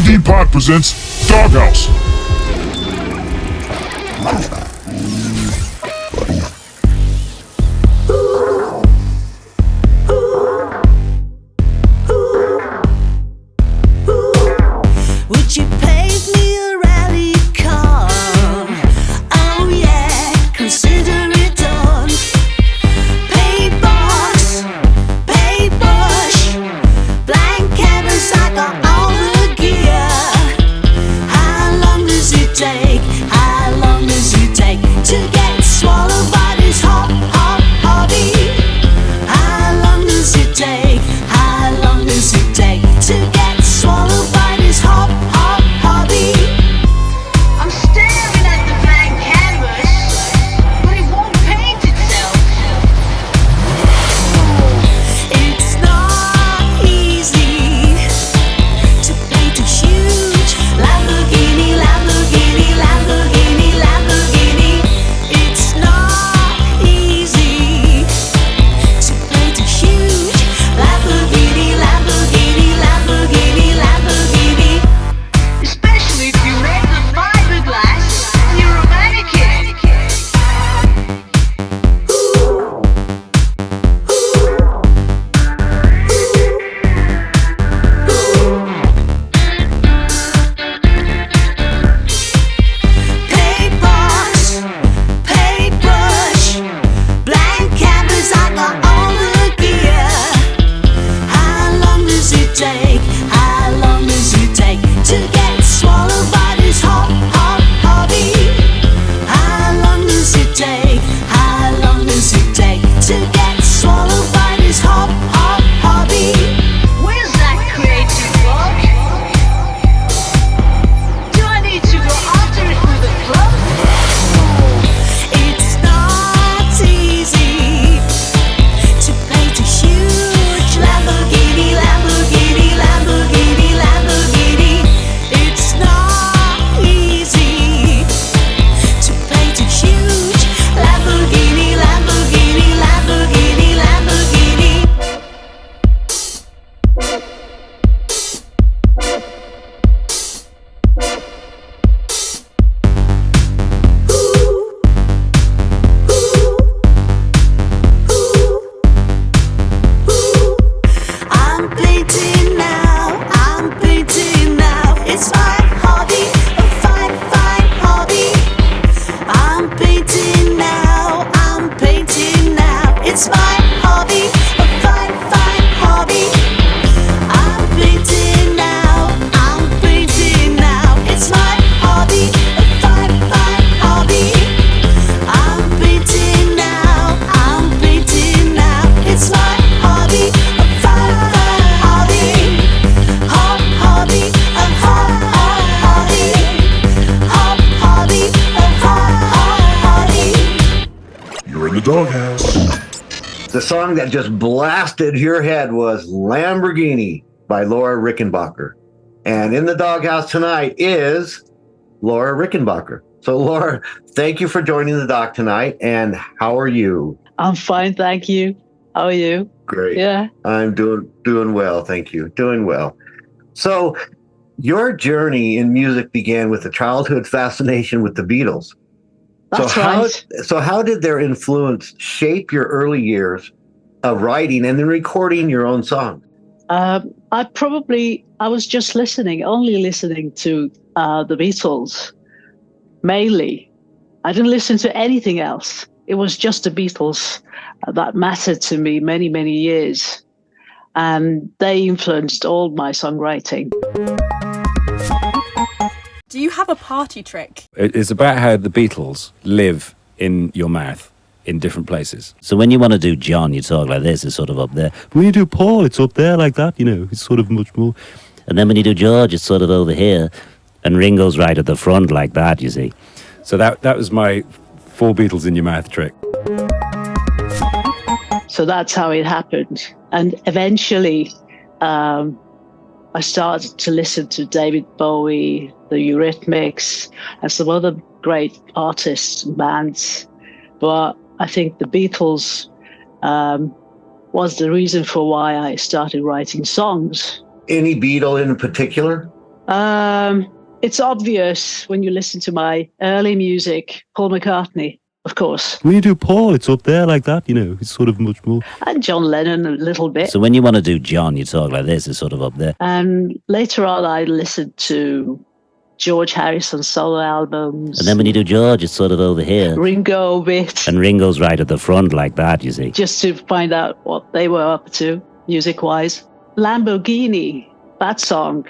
Indie Pod presents Doghouse. Would you pave me a rally car? Oh yeah, consider it done. Paintbox, paintbrush, blank canvas, I got all the gear. How long does it take? How long does it take to get swallowed by this hobby? How long does it take? How long does it take to get swallowed by this hobby? I'm staring at the blank canvas, but it won't paint itself. It's not easy to paint a huge Lamborghini, Lamborghini, Lamborghini, Lamborghini. It's not easy to paint a huge Lamborghini, Lamborghini, Lamborghini, Lamborghini. Especially if you make the fiberglass and you're a mannequin. Paintbox, paintbrush, blank canvas, I got all the gear. How long does it take? How long does it take to get swallowed by this hobby? How long does it take? How long does it take to get swallowed by this hobby? Where's that creative block? Do I need to go after it with a club? It's not easy to paint a huge Lamborghini, Lamborghini, Lamborghini, Lamborghini. It's not easy to paint a huge Lamborghini, Lamborghini, Lamborghini, Lamborghini. I'm painting now, I'm painting now. It's my hobby, a fine, fine hobby. I'm painting now, I'm painting now. It's my hobby, a fine, fine hobby. I'm painting now, I'm painting now. It's my hobby, a fine, fine hobby. I'm painting now, I'm painting now. It's my hobby, a fine, fine hobby. Hobby, a hobby. Hobby, a hobby. You're in the Doghouse. The song that just blasted your head was Lamborghini by Laura Rickenbacker. And in the Doghouse tonight is Laura Rickenbacker. So Laura, thank you for joining the doc tonight. And how are you? I'm fine, thank you. How are you? Great. Yeah. I'm doing well, thank you. Doing well. So your journey in music began with a childhood fascination with the Beatles. That's right. So how did their influence shape your early years of writing and then recording your own songs? I was just only listening to the Beatles, mainly. I didn't listen to anything else. It was just the Beatles that mattered to me many, many years. And they influenced all my songwriting. Do you have a party trick? It's about how the Beatles live in your mouth in different places. So when you want to do John, you talk like this, it's sort of up there. But when you do Paul, it's up there like that, it's sort of much more. And then when you do George, it's sort of over here. And Ringo's right at the front like that, you see. So that was my 4 Beatles in your mouth trick. So that's how it happened. And eventually, I started to listen to David Bowie, the Eurythmics, and some other great artists and bands. But I think the Beatles was the reason for why I started writing songs. Any Beatle in particular? It's obvious when you listen to my early music, Paul McCartney, of course, When you do Paul, it's up there like that, you know, it's sort of much more. and John Lennon a little bit. So when you want to do John, you talk like this, it's sort of up there. And later on, I listened to George Harrison's solo albums, And then when you do George, it's sort of over here. Ringo a bit, And Ringo's right at the front like that, you see. just to find out what they were up to, music-wise. Lamborghini, that song,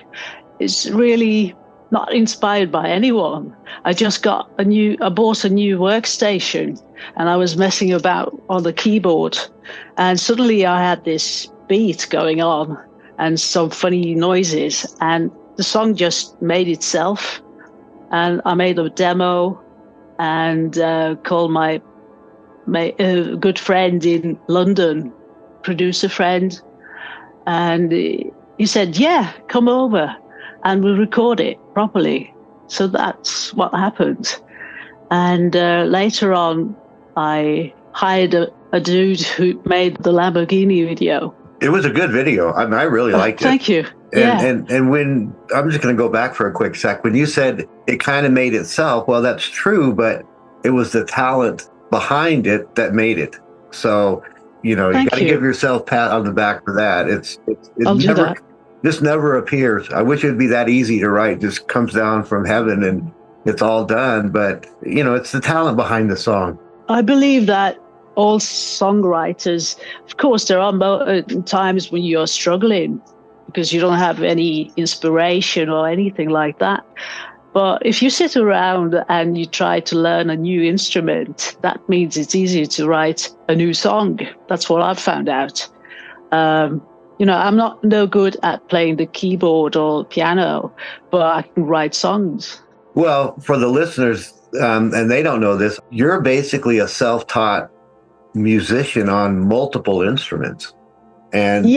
is really not inspired by anyone. I just bought a new workstation, and I was messing about on the keyboard, and suddenly I had this beat going on and some funny noises, and the song just made itself. And I made a demo and called my good friend in London, producer friend, and he said, "Yeah, come over and we'll record it properly." So that's what happened. And later on, I hired a dude who made the Lamborghini video. It was a good video. I mean, I really liked it. Thank you. And when I'm just going to go back for a quick sec, when you said it kind of made itself, well, that's true, but it was the talent behind it that made it. So, you know, you got to give yourself a pat on the back for that. I'll do that. This never appears. I wish it'd be that easy to write. Just comes down from heaven and it's all done. But, you know, it's the talent behind the song. I believe that all songwriters, of course, there are times when you're struggling because you don't have any inspiration or anything like that. But if you sit around and you try to learn a new instrument, that means it's easier to write a new song. That's what I've found out. You know, I'm no good at playing the keyboard or piano, but I can write songs. Well, for the listeners, and they don't know this, you're basically a self-taught musician on multiple instruments. And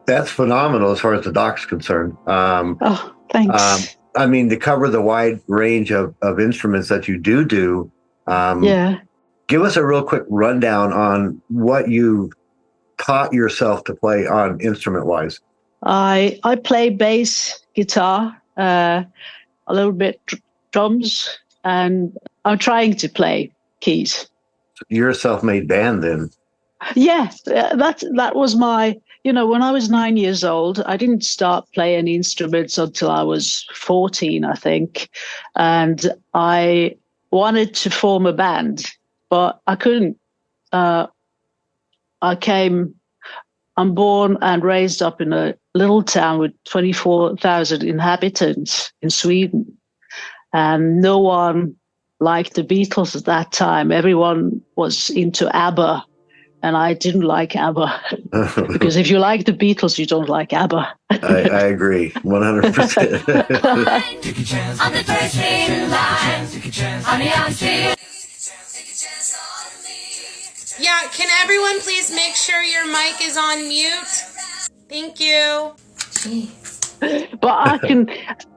that's phenomenal as far as the Dawg's concerned. Oh, thanks. I mean, to cover the wide range of instruments that you do, give us a real quick rundown on what you taught yourself to play on instrument-wise. I play bass, guitar, a little bit drums, and I'm trying to play keys. You're a self-made band then. Yeah, that was my, you know, when I was 9 years old, I didn't start playing instruments until I was 14, I think. And I wanted to form a band, but I couldn't. I'm born and raised up in a little town with 24,000 inhabitants in Sweden. And no one liked the Beatles at that time. Everyone was into ABBA. And I didn't like ABBA because if you like the Beatles, you don't like ABBA. I agree, 100%. On the first in line, honey, I'm saying. Yeah, can everyone please make sure your mic is on mute? Thank you. But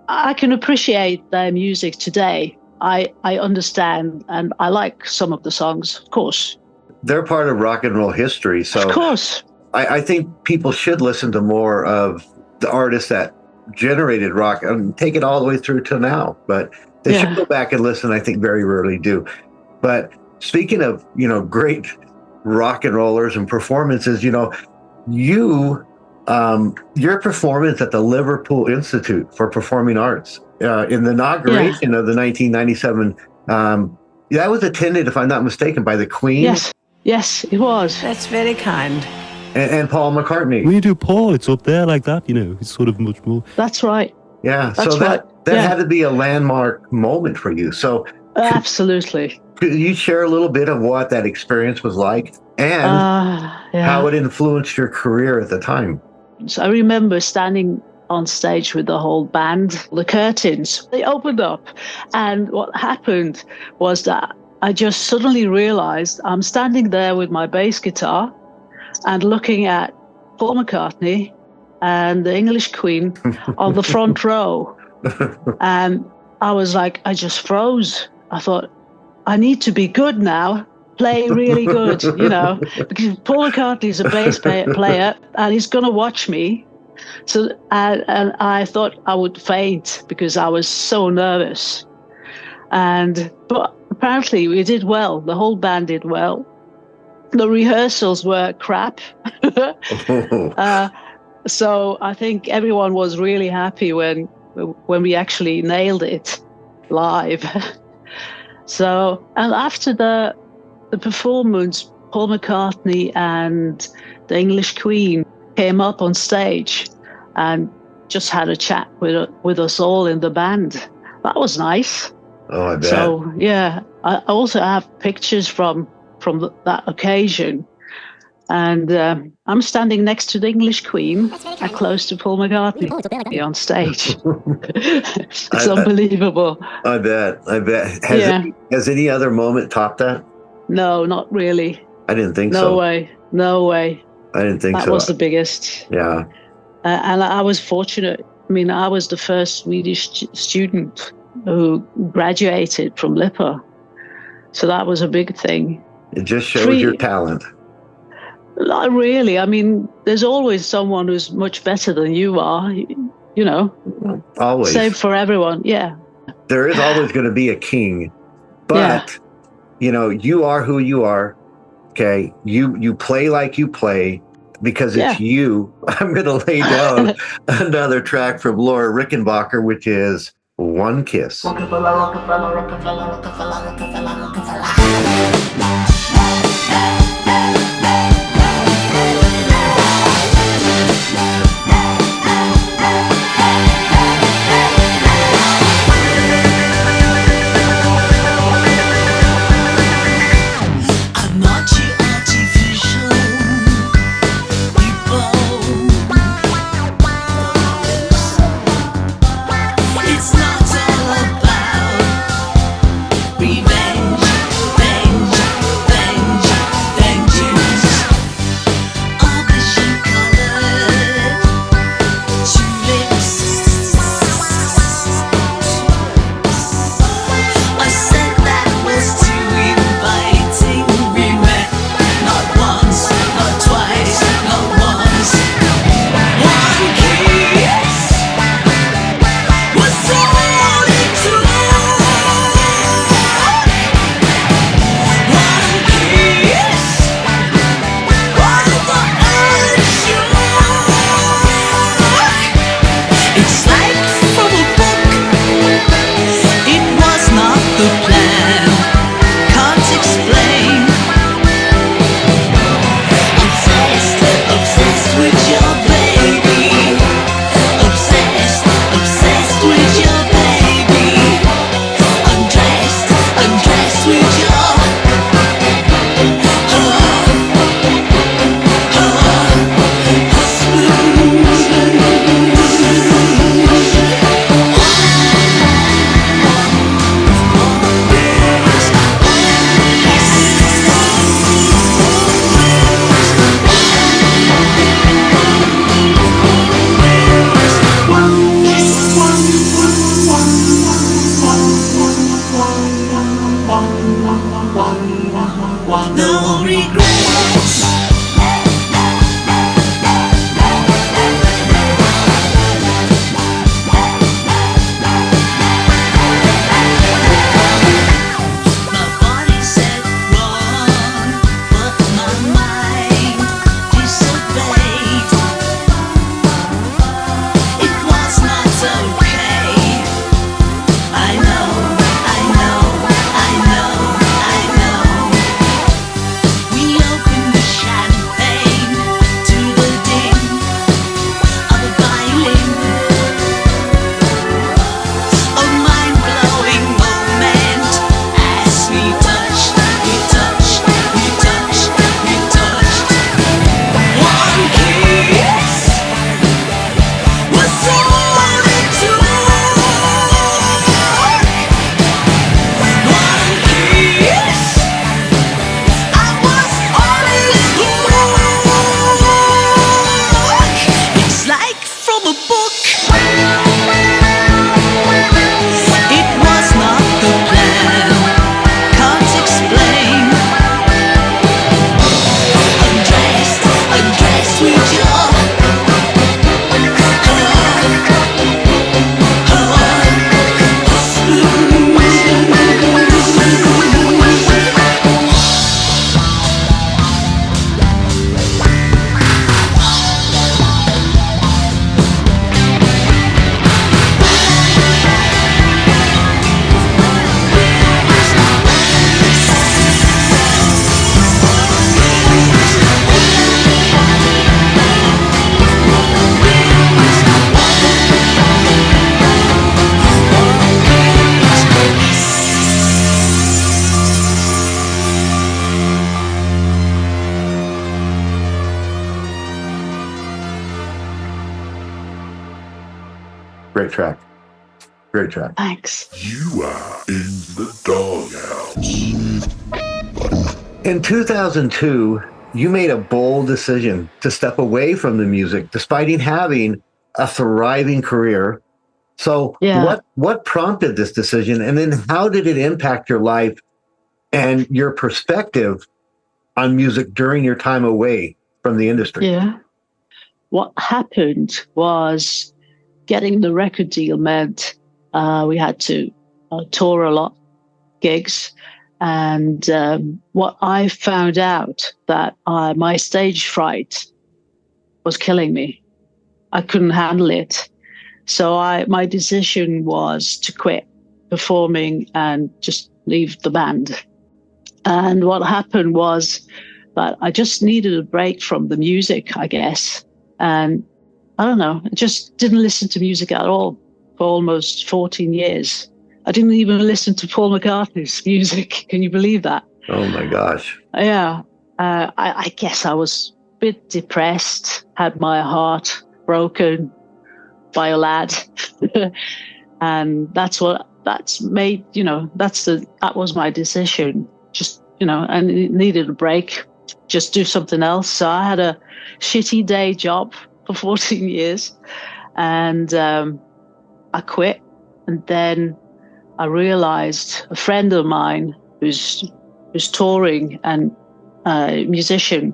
I can appreciate their music today. I understand and I like some of the songs, of course. They're part of rock and roll history. So of course. I think people should listen to more of the artists that generated rock and take it all the way through to now. But they should go back and listen. I think very rarely do. But speaking of, you know, great rock and rollers and performances, you know, your performance at the Liverpool Institute for Performing Arts in the inauguration of the 1997, that was attended, if I'm not mistaken, by the Queen. Yes, it was. That's very kind. And Paul McCartney. When you do Paul, it's up there like that, you know, it's sort of much more. That's right. Yeah, That's so that had to be a landmark moment for you. So absolutely. Could you share a little bit of what that experience was like and how it influenced your career at the time? So I remember standing on stage with the whole band. The curtains, they opened up. And what happened was that I just suddenly realized I'm standing there with my bass guitar and looking at Paul McCartney and the English Queen on the front row. And I was like, I just froze. I thought, I need to be good now, play really good, you know, because Paul McCartney is a bass player and he's going to watch me. So and I thought I would faint because I was so nervous. But apparently we did well. The whole band did well. The rehearsals were crap. So I think everyone was really happy when we actually nailed it live. So, and after the performance, Paul McCartney and the English Queen came up on stage and just had a chat with us all in the band. That was nice. Oh, I bet. So yeah, I also have pictures from that occasion, and I'm standing next to the English Queen and close to Paul McCartney on stage. It's unbelievable. I bet. Has any other moment topped that? No, not really. I didn't think so. No way. I didn't think so. That was the biggest. Yeah. And I was fortunate. I mean, I was the first Swedish student who graduated from LIPA. So that was a big thing. It just shows your talent. Not really. I mean, there's always someone who's much better than you are, you know. Always. Same for everyone, yeah. There is always going to be a king. But, you know, you are who you are. Okay? You play like you play because it's you. I'm going to lay down another track from Laura Rickenbacker, which is One Kiss. Rockefeller, Rockefeller, Rockefeller, Rockefeller, Rockefeller, Rockefeller. Revenge, revenge, revenge. Great track. Great track. Thanks. You are in the doghouse. In 2002, you made a bold decision to step away from the music despite having a thriving career. So what prompted this decision? And then how did it impact your life and your perspective on music during your time away from the industry? Yeah. What happened was getting the record deal meant we had to tour a lot, gigs. And what I found out that my stage fright was killing me. I couldn't handle it. So my decision was to quit performing and just leave the band. And what happened was that I just needed a break from the music, I guess. And I don't know, I just didn't listen to music at all for almost 14 years. I didn't even listen to Paul McCartney's music. Can you believe that? Oh my gosh. Yeah. I guess I was a bit depressed, had my heart broken by a lad. And that was my decision. Just, and it needed a break, just do something else. So I had a shitty day job for 14 years and I quit. And then I realized a friend of mine who's touring and a musician,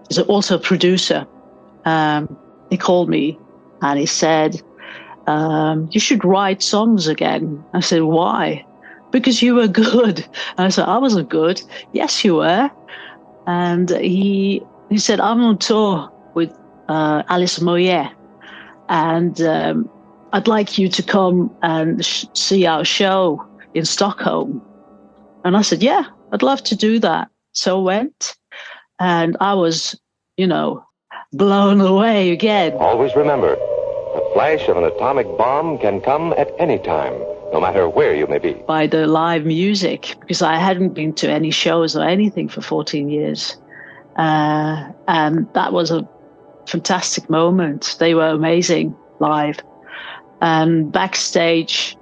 is also a producer. He called me and he said, you should write songs again. I said, why? Because you were good. And I said, I wasn't good. Yes, you were. And he said, I'm on tour with Alice Moyet. And I'd like you to come and see our show in Stockholm. And I said, yeah, I'd love to do that. So I went and I was, blown away again. Always remember, the flash of an atomic bomb can come at any time, no matter where you may be. By the live music, because I hadn't been to any shows or anything for 14 years. And that was a fantastic moment. They were amazing live. And backstage,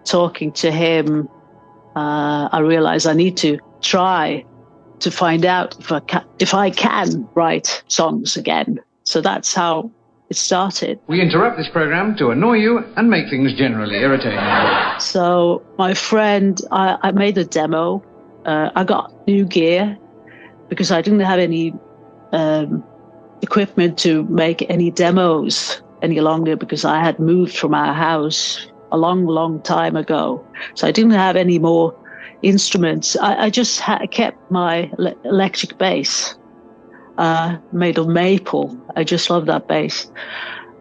talking to him, I realized I need to try to find out if I can write songs again. So that's how it started. We interrupt this program to annoy you and make things generally irritating. So my friend, I made a demo. I got new gear because I didn't have any equipment to make any demos any longer because I had moved from our house a long, long time ago. So I didn't have any more instruments. I just kept my electric bass made of maple. I just love that bass.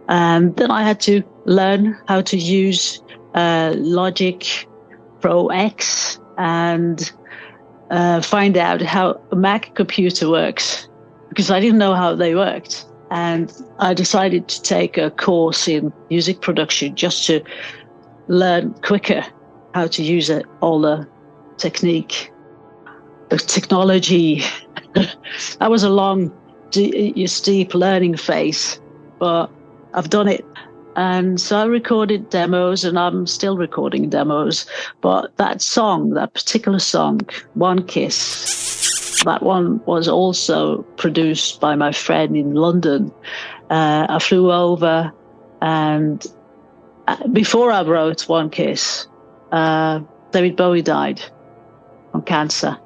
And then I had to learn how to use Logic Pro X and find out how a Mac computer works because I didn't know how they worked. And I decided to take a course in music production just to learn quicker how to use it, all the technique, the technology. That was a long, steep learning phase, but I've done it. And so I recorded demos and I'm still recording demos. But that song, that particular song, One Kiss, that one was also produced by my friend in London. I flew over and before I wrote One Kiss, David Bowie died from cancer.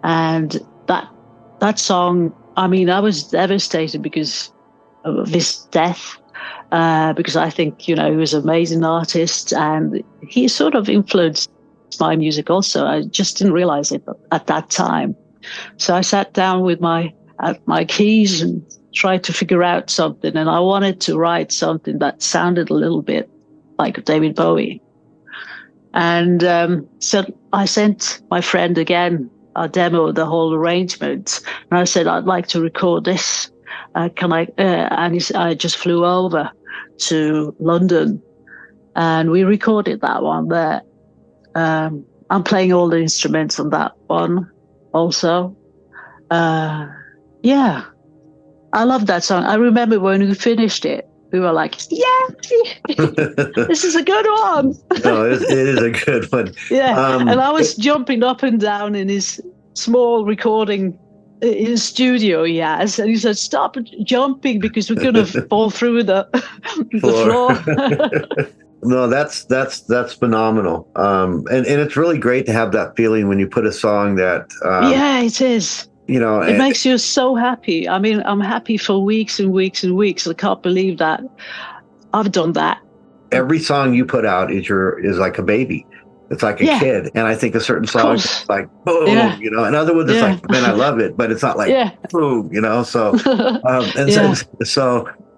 And that song, I was devastated because of his death, because I think, he was an amazing artist and he sort of influenced my music also. I just didn't realize it at that time. So I sat down with my keys and tried to figure out something. And I wanted to write something that sounded a little bit like David Bowie. And so I sent my friend again a demo of the whole arrangement. And I said, I'd like to record this. Can I? And I just flew over to London and we recorded that one there. I'm playing all the instruments on that one also. Yeah, I love that song. I remember when we finished it, we were like, yeah, this is a good one. No, it is a good one. Yeah, and I was jumping up and down in his small recording in his studio he has, and he said, "Stop jumping because we're going to fall through the floor." No, that's phenomenal. And it's really great to have that feeling when you put a song that. Yeah, it is. You know, it makes you so happy. I mean, I'm happy for weeks and weeks and weeks. I can't believe that I've done that. Every song you put out is like a baby. It's like a kid. And I think a certain song is like, boom, you know. In other words, it's like, man, I love it, but it's not like, boom, you know. So,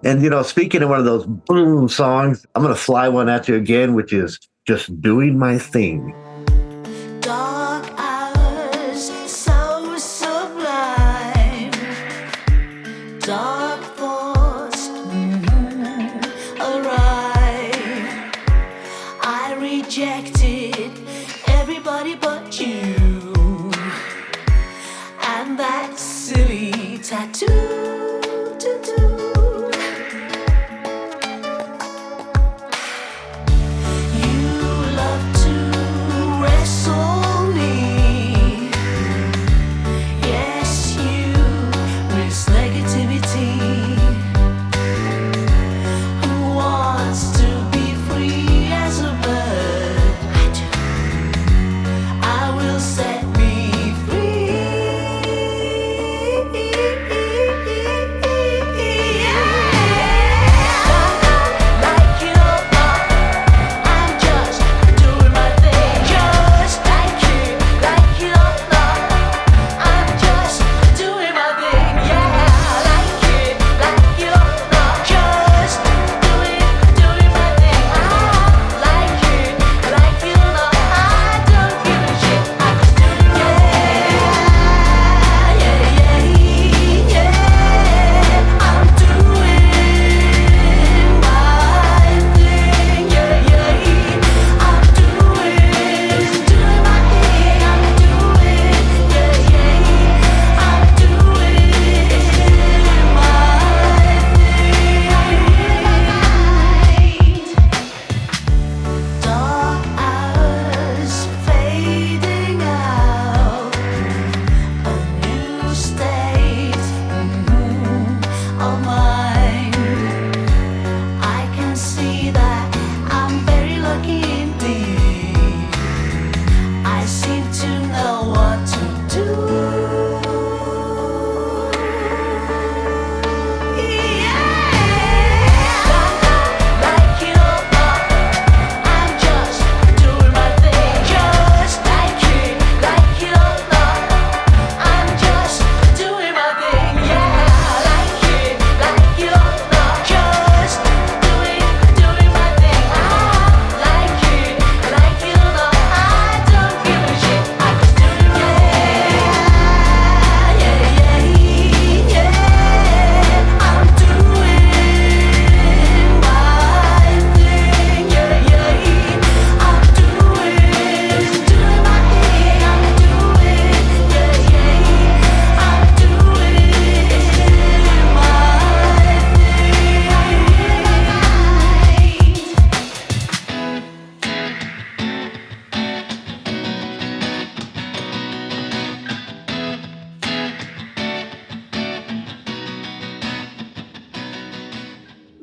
and you know, speaking of one of those boom songs, I'm going to fly one at you again, which is Just Doing My Thing. Dark hours, so sublime. Dark thoughts arrive. I rejected everybody but you, and that silly tattoo.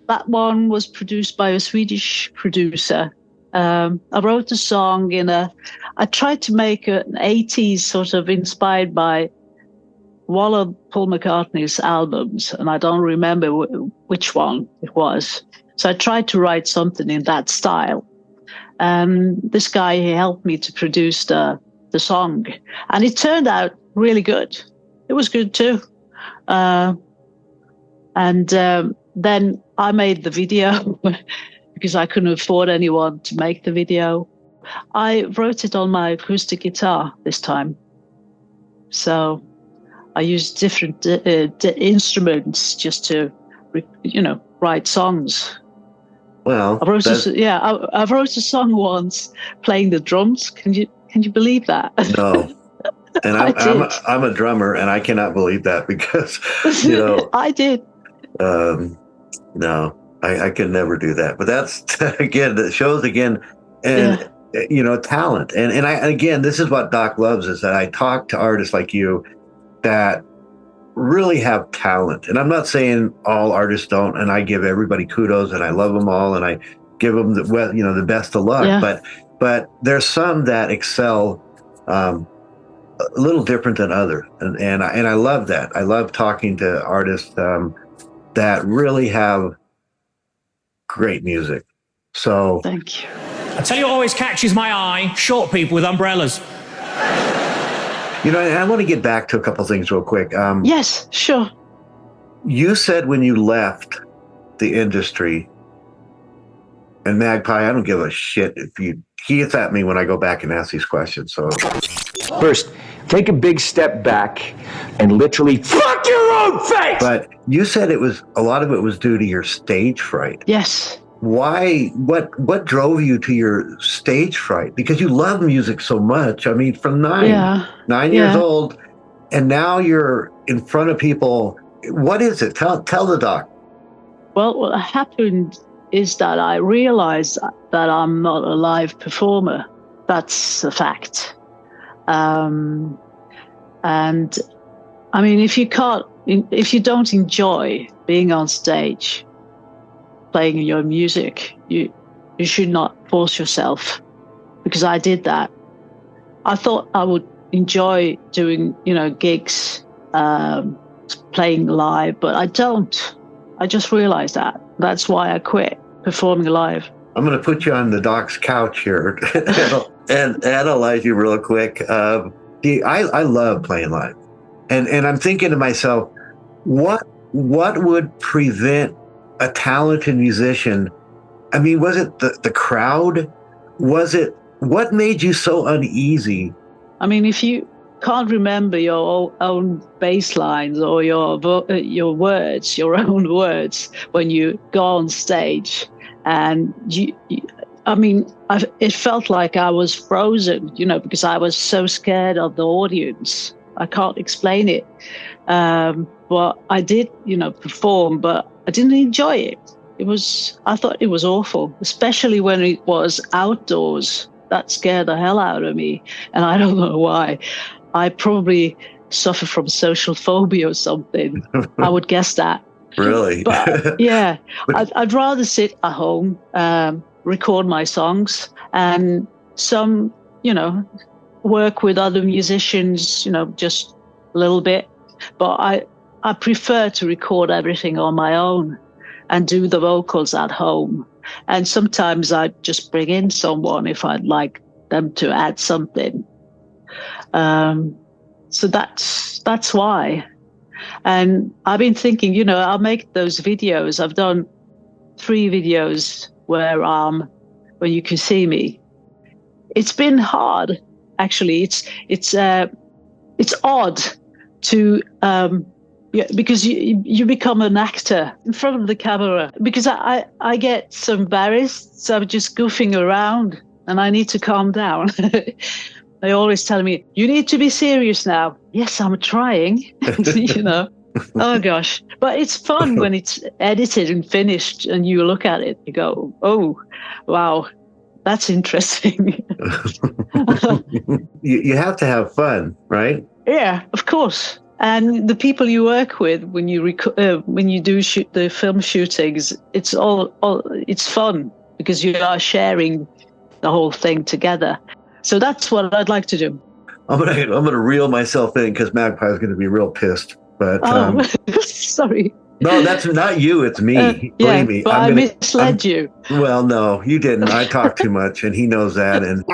That one was produced by a Swedish producer. I wrote a song I tried to make an 80s sort of inspired by one of Paul McCartney's albums, and I don't remember which one it was. So I tried to write something in that style. This guy, he helped me to produce the song, and it turned out really good. It was good too. Then I made the video because I couldn't afford anyone to make the video. I wrote it on my acoustic guitar this time. So I used different instruments just to, write songs. Well, I wrote a song once playing the drums. Can you believe that? No. And I'm a drummer, and I cannot believe that because, I did. No. I could never do that. But that's again, that shows again, and talent. And I again, this is what Doc loves, is that I talk to artists like you that really have talent. And I'm not saying all artists don't, and I give everybody kudos and I love them all and I give them the best of luck. Yeah. But there's some that excel a little different than others, and I love that. I love talking to artists that really have great music. So thank you. I tell you what always catches my eye: short people with umbrellas. And I want to get back to a couple things real quick. Yes, sure. You said when you left the industry, and Magpie, I don't give a shit if he gets at me when I go back and ask these questions. So first, take a big step back and literally fuck your own face. But you said a lot of it was due to your stage fright. Yes. Why? What drove you to your stage fright? Because you love music so much. I mean, from 9 years old, and now you're in front of people. What is it? Tell the doc. Well, what happened is that I realized that I'm not a live performer. That's a fact. And I mean, if you don't enjoy being on stage, playing your music, you should not force yourself, because I did that. I thought I would enjoy doing, gigs, playing live, but I don't. I just realized that. That's why I quit performing live. I'm going to put you on the doc's couch here and analyze you real quick. I love playing live, and I'm thinking to myself, what would prevent a talented musician? I mean, was it the crowd? Was it what made you so uneasy? I mean, if you can't remember your own bass lines or your words, your own words when you go on stage, and it felt like I was frozen, because I was so scared of the audience. I can't explain it. But I did, perform, but I didn't enjoy it. I thought it was awful, especially when it was outdoors. That scared the hell out of me. And I don't know why. I probably suffer from social phobia or something. I would guess that. Really? But yeah, I'd rather sit at home, record my songs, and some, work with other musicians, just a little bit. But I prefer to record everything on my own and do the vocals at home. And sometimes I just bring in someone if I'd like them to add something. So that's why. And I've been thinking, I'll make those videos. I've done 3 videos where you can see me. It's been hard, actually. It's odd to because you become an actor in front of the camera, because I get so embarrassed, so I'm just goofing around and I need to calm down. They always tell me, you need to be serious now. Yes, I'm trying, Oh gosh. But it's fun when it's edited and finished and you look at it, you go, oh, wow, that's interesting. You have to have fun, right? Yeah, of course. And the people you work with when you do the film shootings, it's fun because you are sharing the whole thing together. So that's what I'd like to do. I'm gonna reel myself in because Magpie is gonna be real pissed. But sorry. No, that's not you. It's me. Believe me. But I misled you. Well, no, you didn't. I talk too much, and he knows that. And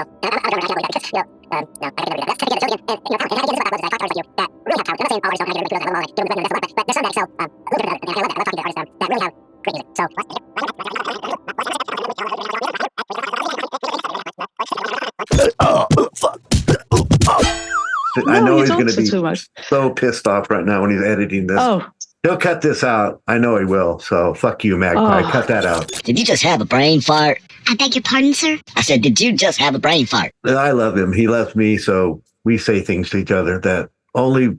I know he's going to be so pissed off right now when he's editing this. Oh. He'll cut this out. I know he will. So fuck you, Magpie. Cut that out. Did you just have a brain fart? I beg your pardon, sir? I said, did you just have a brain fart? I love him. He loves me. So we say things to each other that only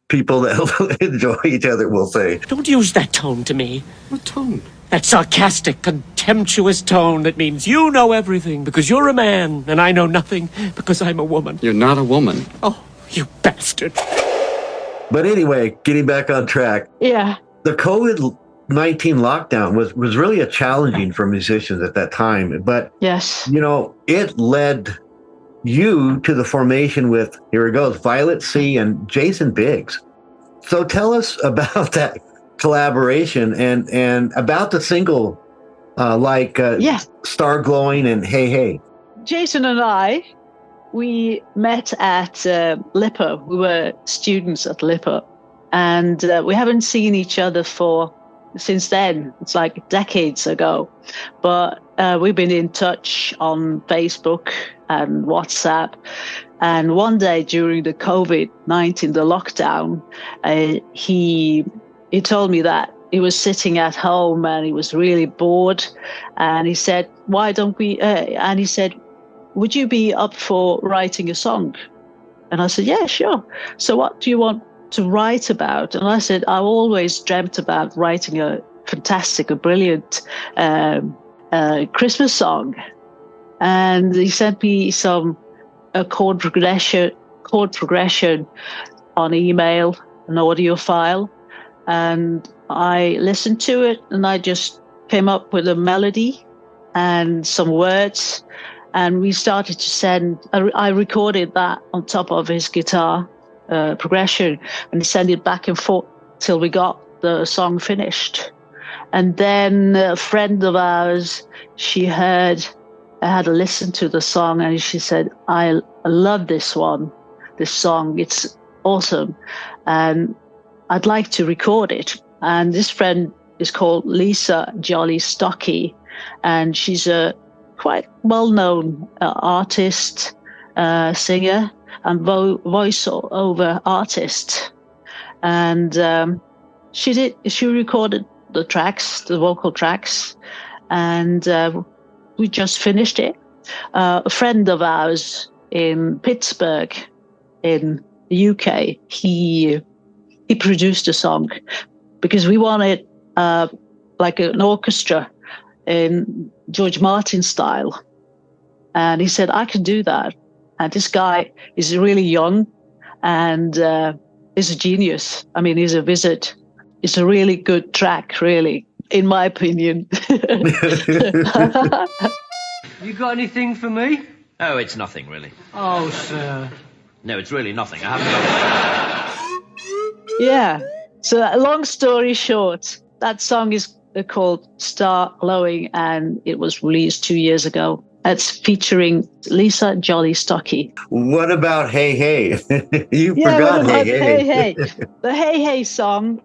people that enjoy each other will say. Don't use that tone to me. What tone? That sarcastic, contemptuous tone that means you know everything because you're a man and I know nothing because I'm a woman. You're not a woman. Oh, you bastard. But anyway, getting back on track. Yeah. The COVID-19 lockdown was really a challenging for musicians at that time. But, yes, it led you to the formation with, here it goes, Violet C. and Jason Biggs. So tell us about that collaboration and about the single Star Glowing and Hey Hey. Jason and I, we met at LIPA. We were students at LIPA, and we haven't seen each other since then. It's like decades ago, but we've been in touch on Facebook and WhatsApp. And one day during the COVID-19, the lockdown, he told me that he was sitting at home and he was really bored. And he said, why don't we, and he said, would you be up for writing a song? And I said, yeah, sure. So what do you want to write about? And I said, I've always dreamt about writing a brilliant Christmas song. And he sent me a chord progression on email, an audio file. And I listened to it and I just came up with a melody and some words. And we started to send, I recorded that on top of his guitar progression and sent it back and forth till we got the song finished. And then a friend of ours, I had a listen to the song and she said, I love this song. It's awesome. And I'd like to record it. And this friend is called Lisa Jolly Stocky, and she's a quite well-known artist, singer, and voice-over artist. And she recorded the vocal tracks, and we just finished it. A friend of ours in Pittsburgh, in the UK, he produced a song because we wanted like an orchestra in George Martin style. And he said, I can do that. And this guy is really young and is a genius. I mean, he's a wizard. It's a really good track, really, in my opinion. You got anything for me? Oh, it's nothing, really. Oh, sir. No, it's really nothing. I haven't got Yeah. So long story short, that song is called Star Glowing, and it was released 2 years ago. It's featuring Lisa Jolly Stocky. What about Hey Hey? You forgot Hey Hey. Hey Hey. The Hey Hey song,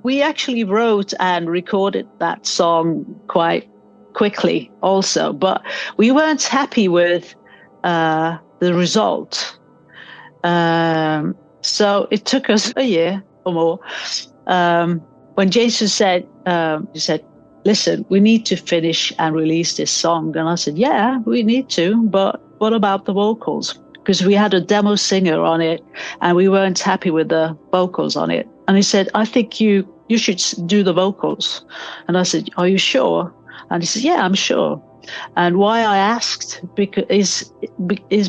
we actually wrote and recorded that song quite quickly also, but we weren't happy with the result. So it took us a year or more. When Jason said, he said, listen, we need to finish and release this song. And I said, yeah, we need to, but what about the vocals? Because we had a demo singer on it and we weren't happy with the vocals on it. And he said, I think you should do the vocals. And I said, are you sure? And he said, yeah, I'm sure. And why I asked is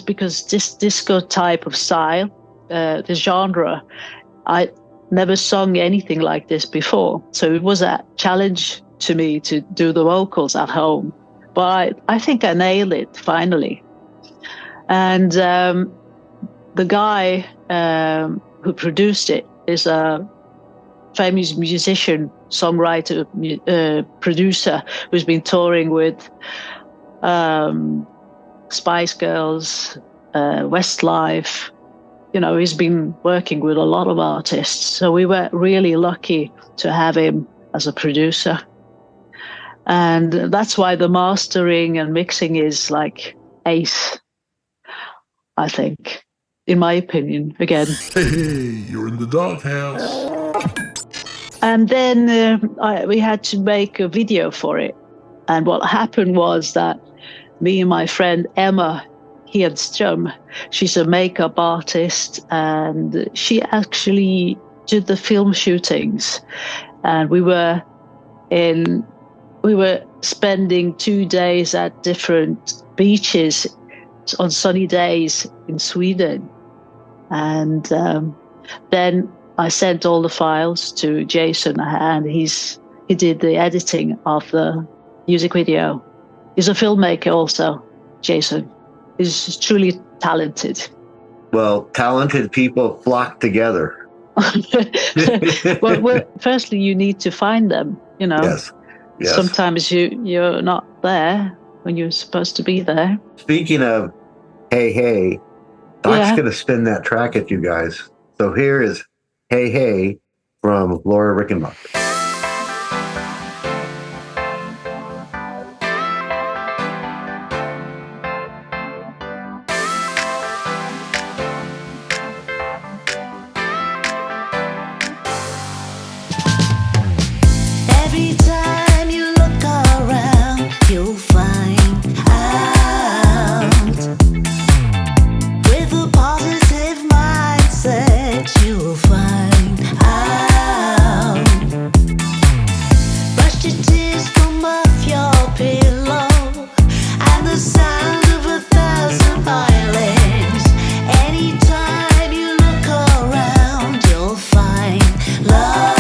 because this disco type of style, the genre, I never sung anything like this before. So it was a challenge to me to do the vocals at home. But I think I nailed it finally. And the guy who produced it is a famous musician, songwriter, producer who's been touring with Spice Girls, Westlife. You know, he's been working with a lot of artists. So we were really lucky to have him as a producer. And that's why the mastering and mixing is like ace, I think, in my opinion, again. Hey, you're in the doghouse. And then we had to make a video for it. And what happened was that me and my friend Emma Hedström, she's a makeup artist, and she actually did the film shootings. And we were in we were spending 2 days at different beaches on sunny days in Sweden. And then I sent all the files to Jason, and he did the editing of the music video. He's a filmmaker also, Jason. He's truly talented. Well, talented people flock together. well, firstly, you need to find them, you know. Yes. Sometimes you're not there when you're supposed to be there. Speaking of Hey Hey, Doc's going to spin that track at you guys. So here is Hey Hey from Laura Rickenbacker. Every time you look around, you'll find out. With a positive mindset, you'll find out. Brush your tears from off your pillow, and the sound of 1,000 violins. Anytime you look around, you'll find love.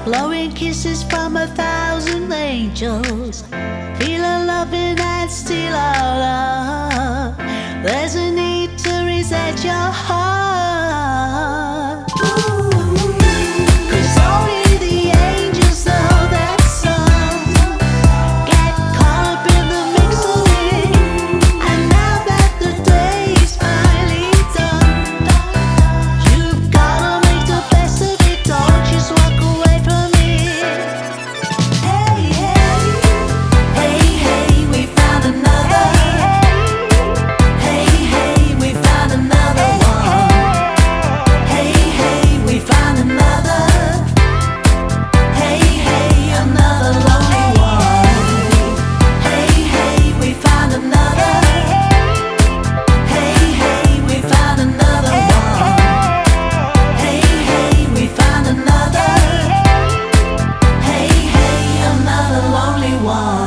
Blowing kisses from 1,000 angels, feel a loving and steal our love. There's a need to reset your heart. 'Cause only the angels know that song. Get caught up in the mix of it, and now that the day is finally done, you've gotta make the best of it. Don't just walk away from it. Hey, hey, hey, hey, we found another. Hey, hey, we found another one. Hey, hey, we found another. Hey, hey, another lonely one. Hey, hey, we found another. Hey, hey, we found another one. Hey, hey, we found another. Hey, hey, another lonely one.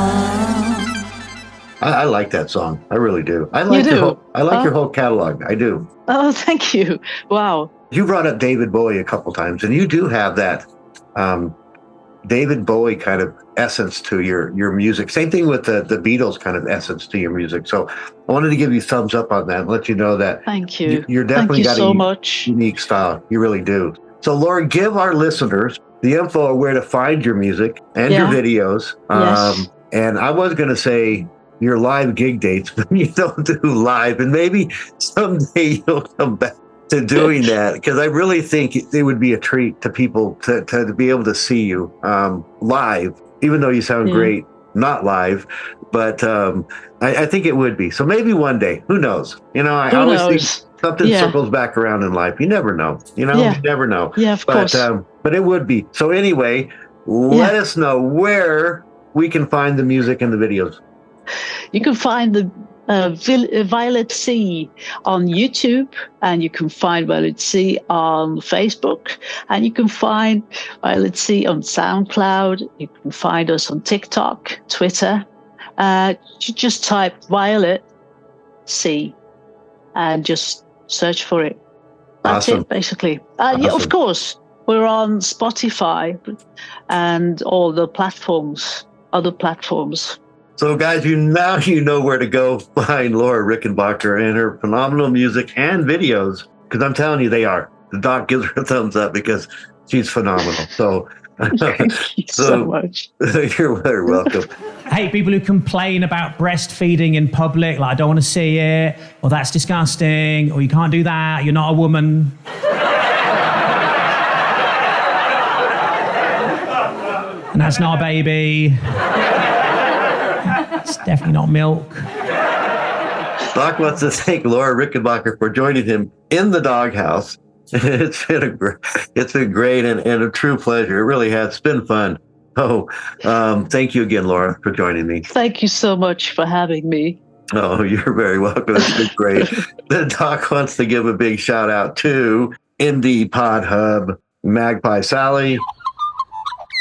I like that song. I really do. I like You your do? whole, I like your whole catalog. I do. Oh, thank you. Wow. You brought up David Bowie a couple times, and you do have that David Bowie kind of essence to your music. Same thing with the Beatles kind of essence to your music. So I wanted to give you thumbs up on that and let you know that Thank you. you're definitely Thank you got so a much. unique style. You really do. So Laura, give our listeners the info of where to find your music and your Yeah. videos. Yes. And I was going to say your live gig dates, but you don't do live, and maybe someday you'll come back to doing that, because I really think it would be a treat to people to be able to see you live, even though you sound great not live. But I think it would be. So maybe one day, who knows? You know, I always think something circles back around in life. You never know. You know, you never know. Yeah, of course. But it would be. So anyway, let us know where we can find the music and the videos. You can find the Violet Sea on YouTube, and you can find Violet Sea on Facebook, and you can find Violet Sea on SoundCloud. You can find us on TikTok, Twitter. You just type Violet Sea and just search for it. That's it, basically. Yeah, of course, we're on Spotify and all the platforms, other platforms. So, guys, now you know where to go find Laura Rickenbacker and her phenomenal music and videos, because I'm telling you, they are. The doc gives her a thumbs up because she's phenomenal. So, thank you so much. You're very welcome. I hate people who complain about breastfeeding in public, like, I don't want to see it, or that's disgusting, or you can't do that, you're not a woman. And that's not a baby. It's definitely not milk. Doc wants to thank Laura Rickenbacker for joining him in the doghouse. It's been great and a true pleasure. It really has. It's been fun. Oh, thank you again, Laura, for joining me. Thank you so much for having me. Oh, you're very welcome. It's been great. The doc wants to give a big shout out to Indie Pod Hub, Magpie Sally,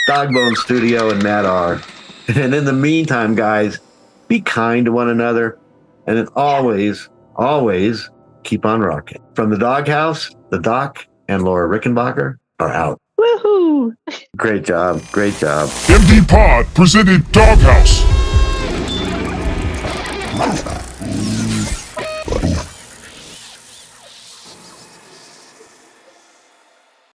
Dogbone Studio, and Matt R. And in the meantime, guys, be kind to one another, and then always, always keep on rocking. From the doghouse, the doc and Laura Rickenbacker are out. Woohoo! Great job. Great job. MD Pod presented Doghouse.